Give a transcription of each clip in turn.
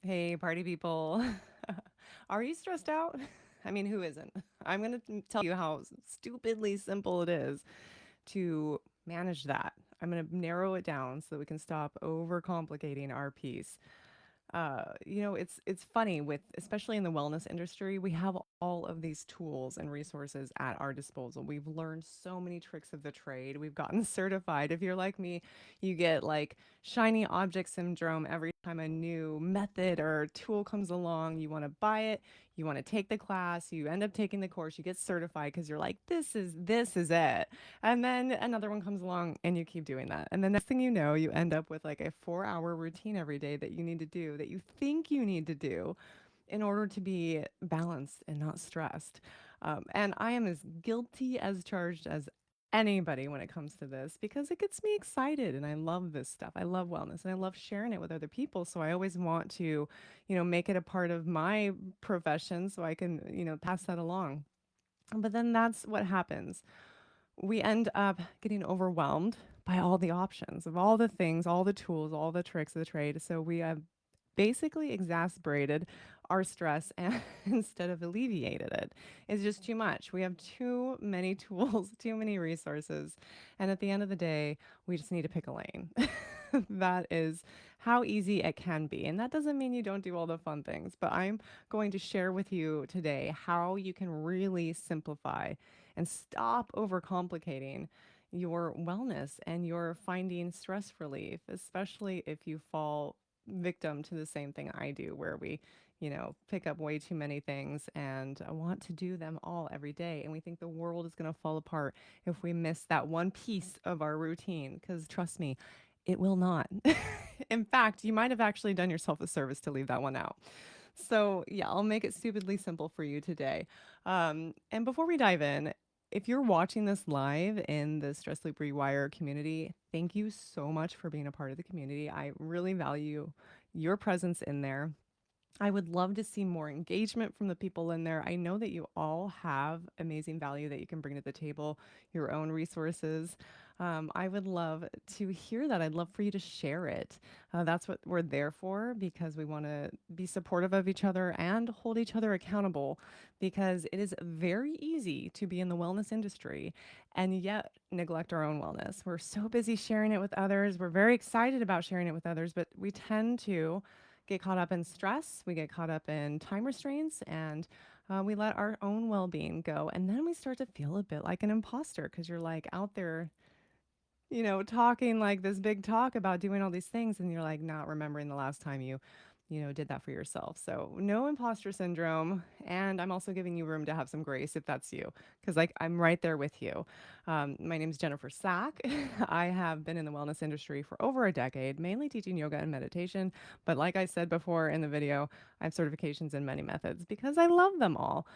Hey, party people. Are you stressed out? I mean, who isn't? I'm going to tell you how stupidly simple it is to manage that. I'm going to narrow it down so that we can stop overcomplicating our piece. It's funny with especially in the wellness industry, we have all of these tools and resources at our disposal. We've learned so many tricks of the trade. We've gotten certified. If you're like me, you get like shiny object syndrome every time a new method or tool comes along. You want to buy it, you want to take the class, you end up taking the course, you get certified because you're like, this is it. And then another one comes along and you keep doing that. And the next thing you know, you end up with like a 4 hour routine every day that you need to do, that you think you need to do in order to be balanced and not stressed. And I am as guilty as charged as anybody when it comes to this because it gets me excited and I love this stuff. I love wellness and I love sharing it with other people. So I always want to, make it a part of my profession so I can, pass that along. But then that's what happens. We end up getting overwhelmed by all the options of all the things, all the tools, all the tricks of the trade. So we have basically exacerbated our stress and instead of alleviated it. It's just too much. We have too many tools, too many resources. And at the end of the day, we just need to pick a lane. That is how easy it can be. And that doesn't mean you don't do all the fun things, but I'm going to share with you today how you can really simplify and stop overcomplicating your wellness and your finding stress relief, especially if you fall victim to the same thing I do, where we, pick up way too many things and want to do them all every day. And we think the world is going to fall apart if we miss that one piece of our routine. Because trust me, it will not. In fact, you might have actually done yourself a service to leave that one out. So, yeah, I'll make it stupidly simple for you today. And before we dive in, if you're watching this live in the Stress Loop Rewire community, thank you so much for being a part of the community. I really value your presence in there. I would love to see more engagement from the people in there. I know that you all have amazing value that you can bring to the table, your own resources. I would love to hear that. I'd love for you to share it. That's what we're there for because we want to be supportive of each other and hold each other accountable because it is very easy to be in the wellness industry and yet neglect our own wellness. We're so busy sharing it with others. We're very excited about sharing it with others, but we tend to get caught up in stress, we get caught up in time restraints, and we let our own well being go. And then we start to feel a bit like an imposter because you're like out there, talking like this big talk about doing all these things, and you're like not remembering the last time you did that for yourself. So no imposter syndrome. And I'm also giving you room to have some grace if that's you, because like I'm right there with you. My name is Jennifer Sack. I have been in the wellness industry for over a decade, mainly teaching yoga and meditation. But like I said before in the video, I have certifications in many methods because I love them all.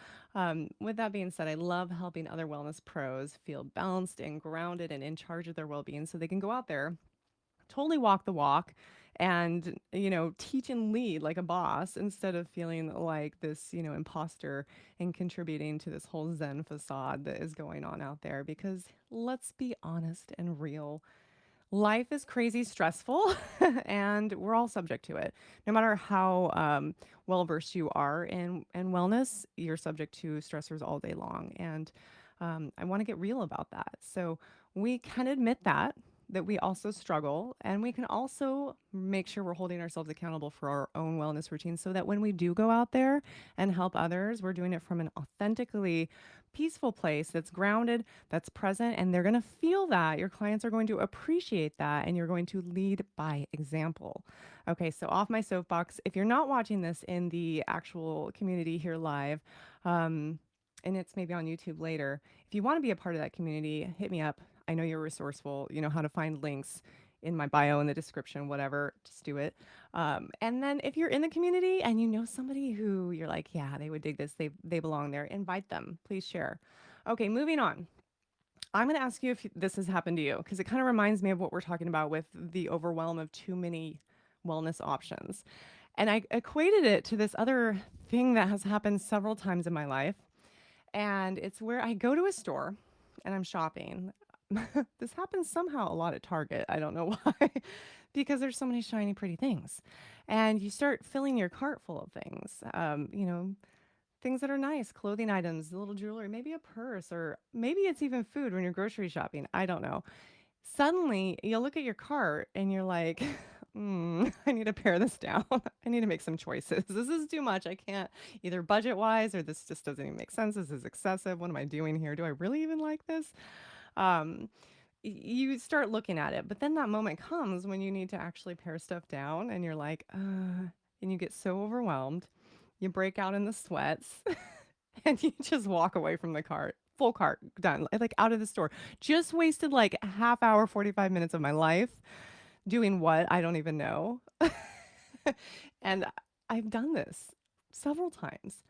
With that being said, I love helping other wellness pros feel balanced and grounded and in charge of their well being so they can go out there, totally walk the walk and teach and lead like a boss instead of feeling like this imposter and contributing to this whole zen facade that is going on out there because let's be honest and real, life is crazy stressful and we're all subject to it. No matter how well versed you are in wellness, you're subject to stressors all day long. And I want to get real about that. So we can admit that we also struggle and we can also make sure we're holding ourselves accountable for our own wellness routine so that when we do go out there and help others, we're doing it from an authentically peaceful place that's grounded, that's present, and they're going to feel that. Your clients are going to appreciate that, and you're going to lead by example. Okay, so off my soapbox. If you're not watching this in the actual community here live, and it's maybe on YouTube later, if you want to be a part of that community, hit me up. I know you're resourceful. You know how to find links in my bio, in the description, whatever, just do it. And then if you're in the community and you know somebody who you're like, yeah, they would dig this, they belong there, invite them, please share. Okay, moving on. I'm going to ask you if this has happened to you because it kind of reminds me of what we're talking about with the overwhelm of too many wellness options. And I equated it to this other thing that has happened several times in my life. And it's where I go to a store and I'm shopping. This happens somehow a lot at Target. I don't know why, because there's so many shiny, pretty things. And you start filling your cart full of things, things that are nice, clothing items, a little jewelry, maybe a purse, or maybe it's even food when you're grocery shopping. I don't know. Suddenly, you'll look at your cart and you're like, I need to pare this down. I need to make some choices. This is too much. I can't either budget wise or this just doesn't even make sense. This is excessive. What am I doing here? Do I really even like this? Um, you start looking at it, but then that moment comes when you need to actually pare stuff down and you're like, and you get so overwhelmed. You break out in the sweats and you just walk away from the cart. Full cart, done. Like out of the store. Just wasted like a half hour, 45 minutes of my life doing what? I don't even know. And I've done this several times.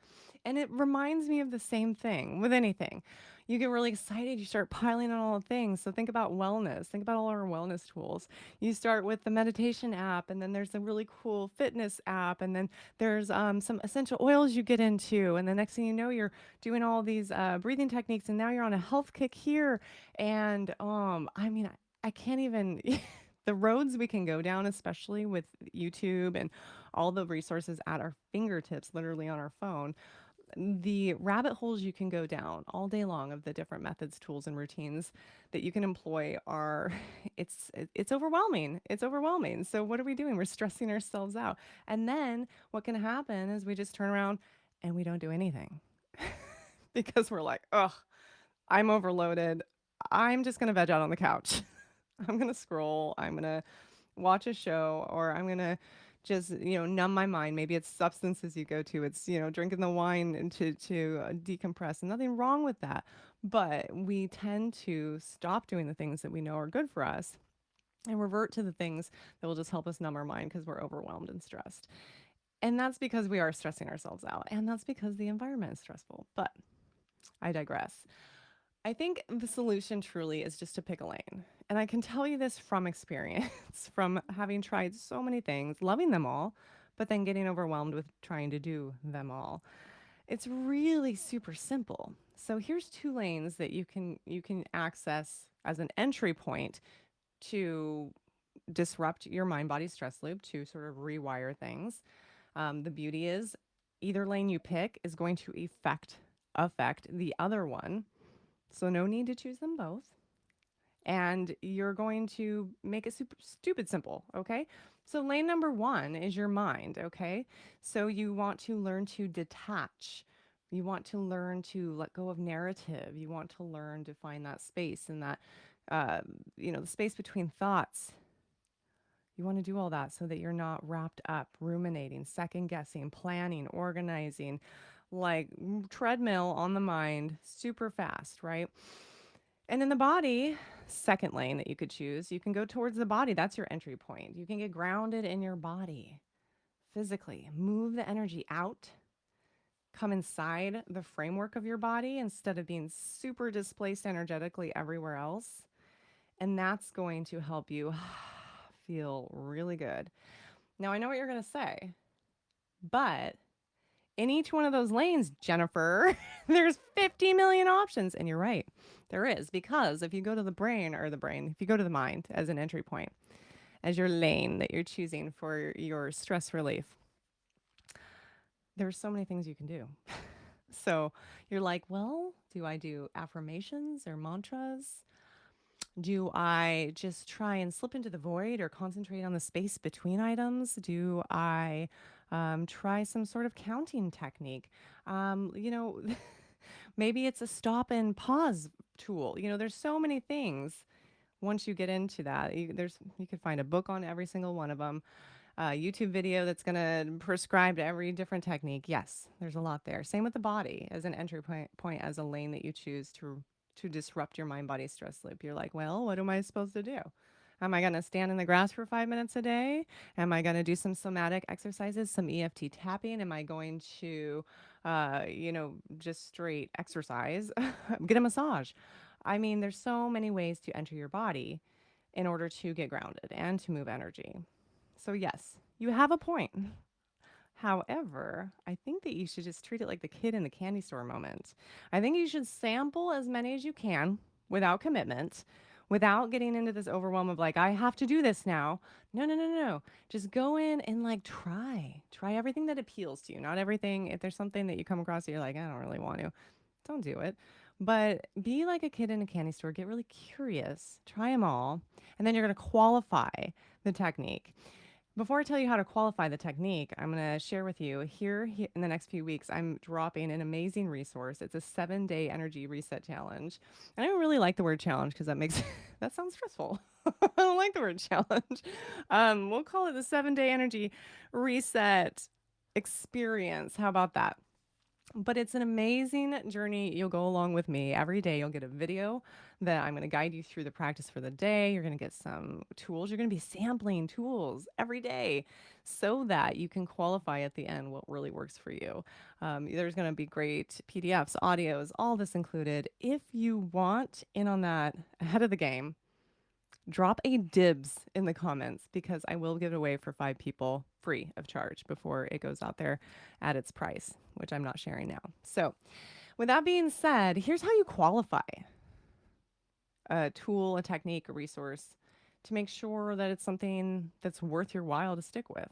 And it reminds me of the same thing with anything. You get really excited, you start piling on all the things. So think about wellness, think about all our wellness tools. You start with the meditation app, and then there's a really cool fitness app, and then there's some essential oils you get into. And the next thing you know, you're doing all these breathing techniques, and now you're on a health kick here. And I mean, I can't even. The roads we can go down, especially with YouTube and all the resources at our fingertips, literally on our phone, the rabbit holes you can go down all day long of the different methods, tools, and routines that you can employ are it's overwhelming. It's overwhelming. So what are we doing? We're stressing ourselves out. And then what can happen is we just turn around and we don't do anything because we're like, "Oh, I'm overloaded. I'm just going to veg out on the couch. I'm going to scroll. I'm going to watch a show, or I'm going to just, numb my mind. Maybe it's substances you go to. It's, drinking the wine and to decompress. And nothing wrong with that. But we tend to stop doing the things that we know are good for us and revert to the things that will just help us numb our mind because we're overwhelmed and stressed. And that's because we are stressing ourselves out. And that's because the environment is stressful. But I digress. I think the solution truly is just to pick a lane. And I can tell you this from experience, from having tried so many things, loving them all, but then getting overwhelmed with trying to do them all. It's really super simple. So here's two lanes that you can access as an entry point to disrupt your mind body stress loop, to sort of rewire things. The beauty is either lane you pick is going to affect the other one, so no need to choose them both. And you're going to make it super stupid simple, okay? So lane number one is your mind, okay? So you want to learn to detach. You want to learn to let go of narrative. You want to learn to find that space and that, the space between thoughts. You want to do all that so that you're not wrapped up, ruminating, second guessing, planning, organizing, like treadmill on the mind, super fast, right? And in the body, second lane that you could choose, you can go towards the body. That's your entry point. You can get grounded in your body physically, move the energy out, come inside the framework of your body instead of being super displaced energetically everywhere else. And that's going to help you feel really good. Now, I know what you're going to say, but in each one of those lanes, Jennifer, there's 50 million options. And you're right, there is. Because if you go to if you go to the mind as an entry point, as your lane that you're choosing for your stress relief, there's so many things you can do. So you're like, well, do I do affirmations or mantras? Do I just try and slip into the void or concentrate on the space between items? Do I try some sort of counting technique? Um, you know, Maybe it's a stop and pause tool. There's so many things once you get into that. You could find a book on every single one of them, a YouTube video that's going to prescribe to every different technique. Yes, there's a lot there. Same with the body as an entry point as a lane that you choose to disrupt your mind body stress loop. You're like, well, what am I supposed to do? Am I going to stand in the grass for 5 minutes a day? Am I going to do some somatic exercises, some EFT tapping? Am I going to, just straight exercise, get a massage? I mean, there's so many ways to enter your body in order to get grounded and to move energy. So, yes, you have a point. However, I think that you should just treat it like the kid in the candy store moment. I think you should sample as many as you can without commitment. without getting into this overwhelm of like, I have to do this now. No, no, no, no, no. Just go in and like try everything that appeals to you. Not everything. If there's something that you come across that you're like, I don't really want to, don't do it. But be like a kid in a candy store. Get really curious. Try them all. And then you're going to qualify the technique. Before I tell you how to qualify the technique, I'm going to share with you here in the next few weeks. I'm dropping an amazing resource. It's a 7-day energy reset challenge. And I don't really like the word challenge because that makes that sounds stressful. I don't like the word challenge. We'll call it the 7-day energy reset experience. How about that? But it's an amazing journey. You'll go along with me every day. You'll get a video that I'm going to guide you through the practice for the day. You're going to get some tools. You're going to be sampling tools every day so that you can qualify at the end what really works for you. There's going to be great PDFs, audios, all this included. If you want in on that ahead of the game, drop a dibs in the comments because I will give it away for 5 people free of charge before it goes out there at its price, which I'm not sharing now. So, with that being said, here's how you qualify a tool, a technique, a resource to make sure that it's something that's worth your while to stick with.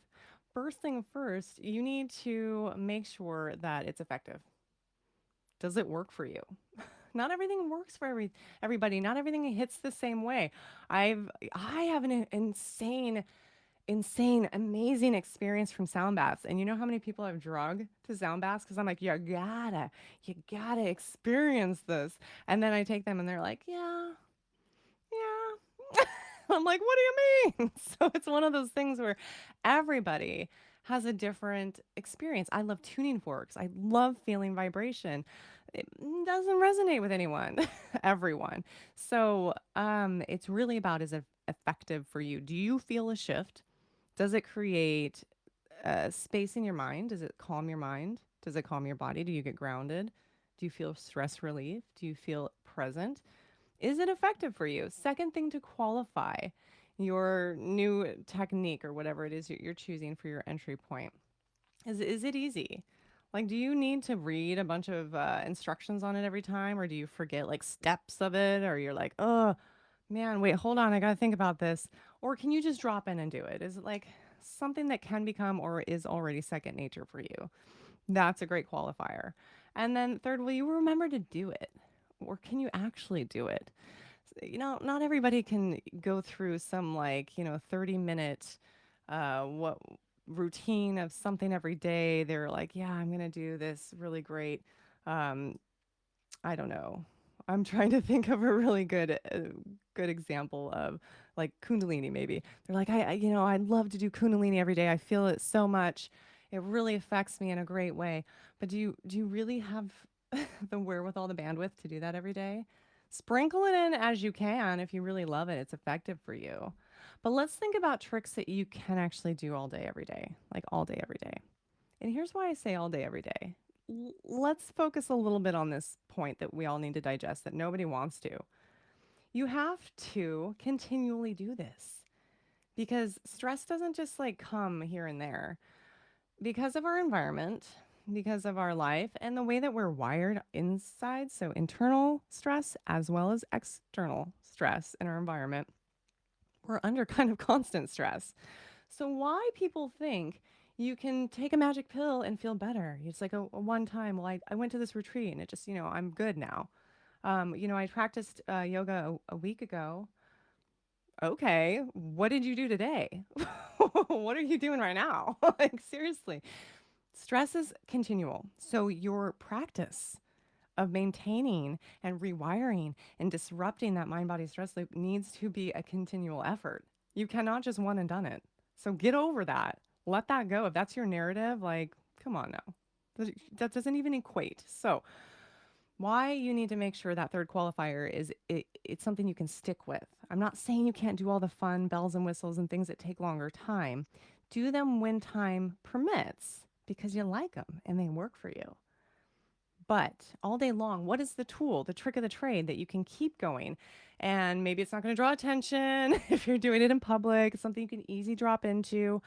First thing first, you need to make sure that it's effective. Does it work for you? Not everything works for everybody. Not everything hits the same way. I have an insane, amazing experience from sound baths. And you know how many people I've drug to sound baths? Because I'm like, you gotta experience this. And then I take them and they're like, yeah, yeah. I'm like, what do you mean? So it's one of those things where everybody has a different experience. I love tuning forks. I love feeling vibration. It doesn't resonate with anyone, everyone. So it's really about is it effective for you? Do you feel a shift? Does it create space in your mind? Does it calm your mind? Does it calm your body? Do you get grounded? Do you feel stress relief? Do you feel present? Is it effective for you? Second thing to qualify your new technique or whatever it is you're choosing for your entry point is it easy? Like, do you need to read a bunch of instructions on it every time, or do you forget like steps of it, or you're like, oh man, wait, hold on, I gotta think about this, or can you just drop in and do it? Is it like something that can become or is already second nature for you? That's a great qualifier. And then third, will you remember to do it? Or can you actually do it? Not everybody can go through some like, 30-minute what routine of something every day. They're like, yeah, I'm going to do this really great um I don't know. I'm trying to think of a really good example of like Kundalini maybe. They're like, I'd love to do Kundalini every day. I feel it so much. It really affects me in a great way. But do you really have the wherewithal, the bandwidth to do that every day? Sprinkle it in as you can if you really love it. It's effective for you. But let's think about tricks that you can actually do all day every day, like all day every day. And here's why I say all day every day. Let's focus a little bit on this point that we all need to digest that nobody wants to. You have to continually do this because stress doesn't just like come here and there. Because of our environment, because of our life, and the way that we're wired inside, so internal stress as well as external stress in our environment, we're under kind of constant stress. So why people think you can take a magic pill and feel better? It's like a one time. Well, I went to this retreat and it just, I'm good now. I practiced yoga a week ago. Okay, what did you do today? What are you doing right now? Like, seriously. Stress is continual. So your practice of maintaining and rewiring and disrupting that mind body stress loop needs to be a continual effort. You cannot just one and done it. So get over that. Let that go. If that's your narrative, like, come on now. That doesn't even equate. So, why you need to make sure that third qualifier is it's something you can stick with. I'm not saying you can't do all the fun bells and whistles and things that take longer time. Do them when time permits because you like them and they work for you. But all day long, what is the tool, the trick of the trade that you can keep going? And maybe it's not going to draw attention if you're doing it in public. It's something you can easy drop into.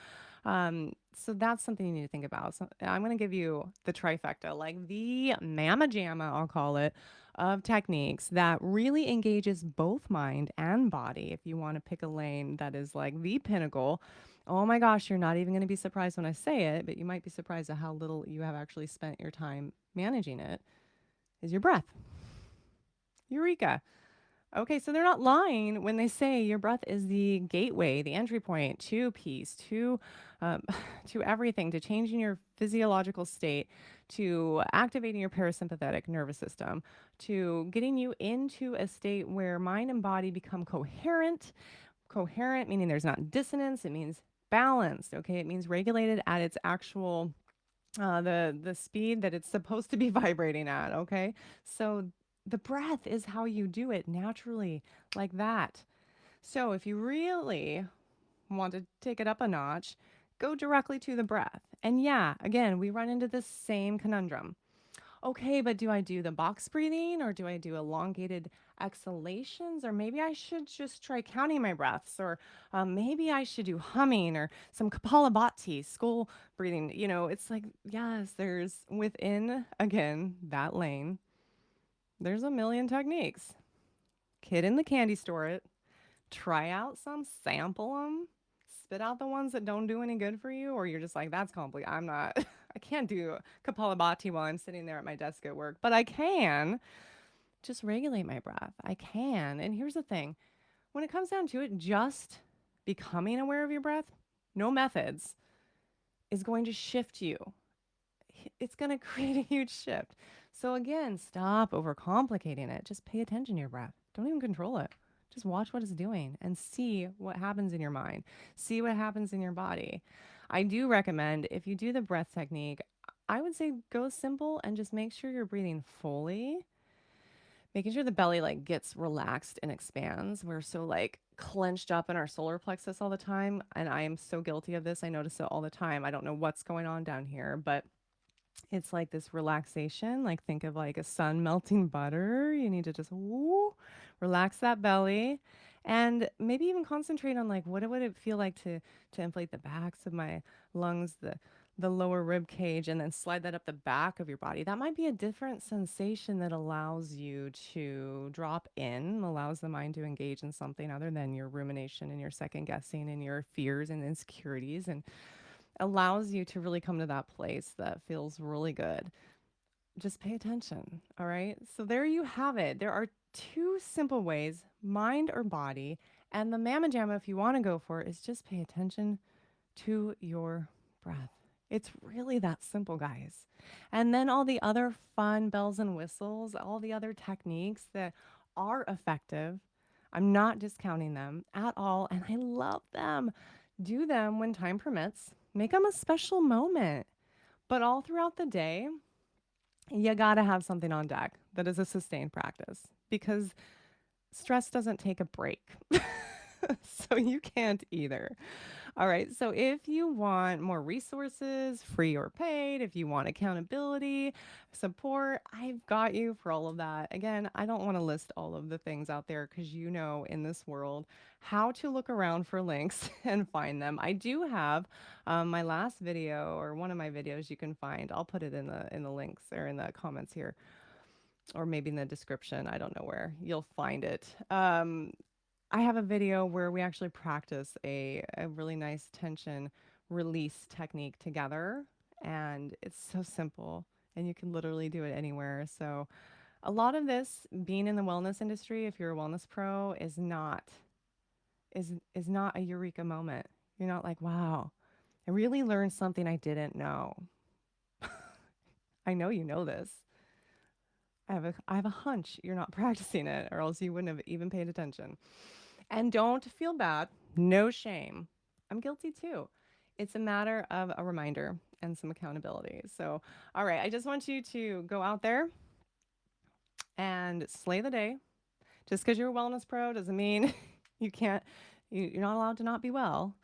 So that's something you need to think about. So I'm going to give you the trifecta, like the mamma jamma, I'll call it, of techniques that really engages both mind and body. If you want to pick a lane that is like the pinnacle, oh my gosh, you're not even going to be surprised when I say it, but you might be surprised at how little you have actually spent your time managing it, is your breath. Eureka. Okay, so they're not lying when they say your breath is the gateway, the entry point to peace, um, to everything, to changing your physiological state, to activating your parasympathetic nervous system, to getting you into a state where mind and body become coherent. Coherent meaning there's not dissonance. It means balanced. Okay, it means regulated at its actual the speed that it's supposed to be vibrating at. Okay, so the breath is how you do it naturally, like that. So if you really want to take it up a notch, go directly to the breath. And yeah, again, we run into this same conundrum. Okay, but do I do the box breathing or do I do elongated exhalations? Or maybe I should just try counting my breaths, or maybe I should do humming or some Kapalabhati, skull breathing. It's like, yes, there's within, again, that lane, there's a million techniques. Kid in the candy store it, try out some, sample them, spit out the ones that don't do any good for you, or you're just like, that's complicated. I'm not, I can't do Kapalabhati while I'm sitting there at my desk at work, but I can just regulate my breath. I can. And here's the thing, when it comes down to it, just becoming aware of your breath, no methods, is going to shift you. It's going to create a huge shift. So, again, stop overcomplicating it. Just pay attention to your breath. Don't even control it. Just watch what it's doing and see what happens in your mind, see what happens in your body. I do recommend if you do the breath technique, I would say go simple and just make sure you're breathing fully, making sure the belly like gets relaxed and expands. We're so like clenched up in our solar plexus all the time. And I am so guilty of this. I notice it all the time. I don't know what's going on down here, but it's like this relaxation. Like think of like a sun melting butter. You need to just woo, relax that belly, and maybe even concentrate on like what would it feel like to inflate the backs of my lungs, the lower rib cage, and then slide that up the back of your body. That might be a different sensation that allows you to drop in, allows the mind to engage in something other than your rumination and your second guessing and your fears and insecurities, and allows you to really come to that place that feels really good. Just pay attention. All right. So there you have it. There are two simple ways, mind or body. And the mamma jamma, if you want to go for it, is just pay attention to your breath. It's really that simple, guys. And then all the other fun bells and whistles, all the other techniques that are effective, I'm not discounting them at all. And I love them. Do them when time permits, make them a special moment. But all throughout the day, you got to have something on deck that is a sustained practice, because stress doesn't take a break. So you can't either. All right. So if you want more resources, free or paid, if you want accountability, support, I've got you for all of that. Again, I don't want to list all of the things out there because in this world how to look around for links and find them. I do have my last video, or one of my videos you can find. I'll put it in the links or in the comments here, or maybe in the description. I don't know where you'll find it. I have a video where we actually practice a really nice tension release technique together. And it's so simple and you can literally do it anywhere. So a lot of this being in the wellness industry, if you're a wellness pro, is not a eureka moment. You're not like, wow, I really learned something I didn't know. I know you know this. I have a hunch you're not practicing it, or else you wouldn't have even paid attention. And don't feel bad. No shame. I'm guilty too. It's a matter of a reminder and some accountability. So, all right, I just want you to go out there and slay the day. Just because you're a wellness pro doesn't mean you can't, you're not allowed to not be well,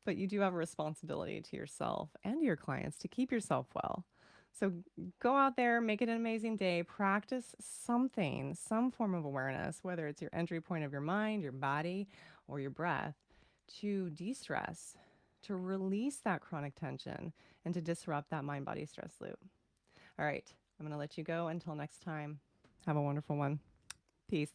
but you do have a responsibility to yourself and your clients to keep yourself well. So go out there, make it an amazing day, practice something, some form of awareness, whether it's your entry point of your mind, your body, or your breath, to de stress, to release that chronic tension and to disrupt that mind body stress loop. All right, I'm going to let you go until next time. Have a wonderful one. Peace.